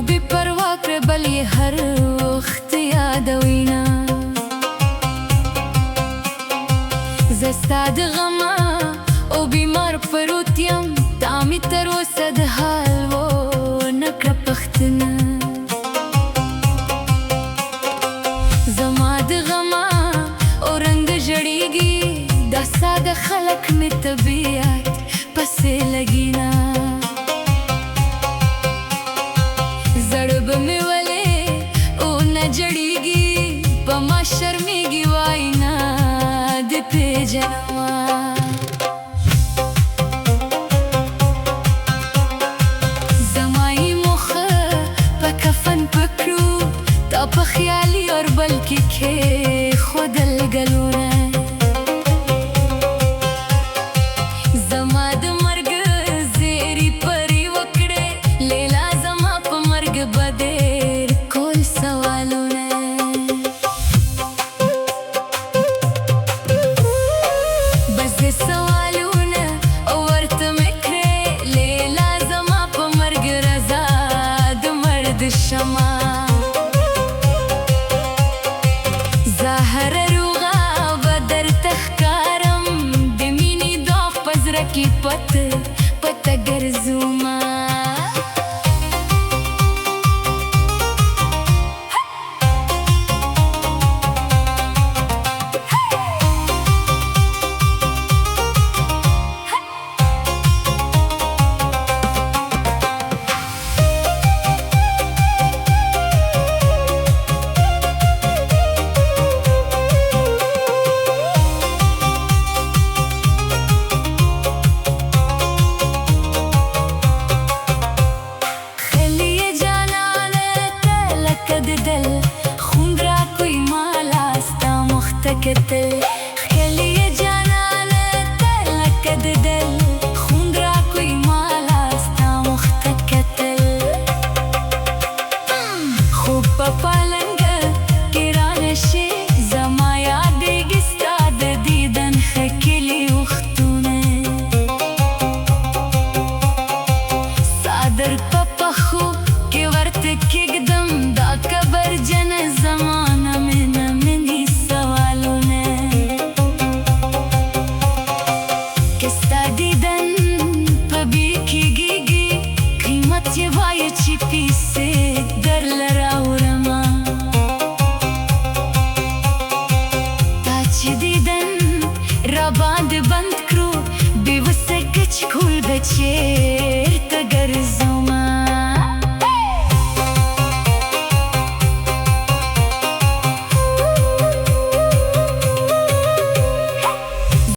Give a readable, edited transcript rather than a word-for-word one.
بی پروا کړه بل یې هر وخت یادوینه زه ستا د غمه او بیمار پروت یم تا مې تر اوسه د حال ونه کړه پوښتنه زما د غمه او رنګ ژړېږي دا ساده خلک مې طبیعت پسې لګینه زړه به مې ولې ونه جړېږي په ما شرمېږي وایي نه دې پېژنمه زما یې موخه په کفن پکړو تا په خیالي اوربل کې کېښودل ګلونه زما د مرګ زیري پرې وکړې لیلا زما په مرګ به ډېر کول سوالونه بس د سوالونه ورته مې کړې لیلا زما په مرګ رضا د مرد شمه زه هره روغه به درته ښکارم د مینې داغ په زړه کې پته ګرځومه کتل خیلی جانانه ته لکه د دل خون راکوي مالا ستا مخ ته کتل خوب په پالنګ کې رانشي زما یادېږي ستا د دیدن ښکلي وختونه څادر په پښو کې ورته کېږدم دا کبرجنه زمانه مې نه مني چې پیسې در لرم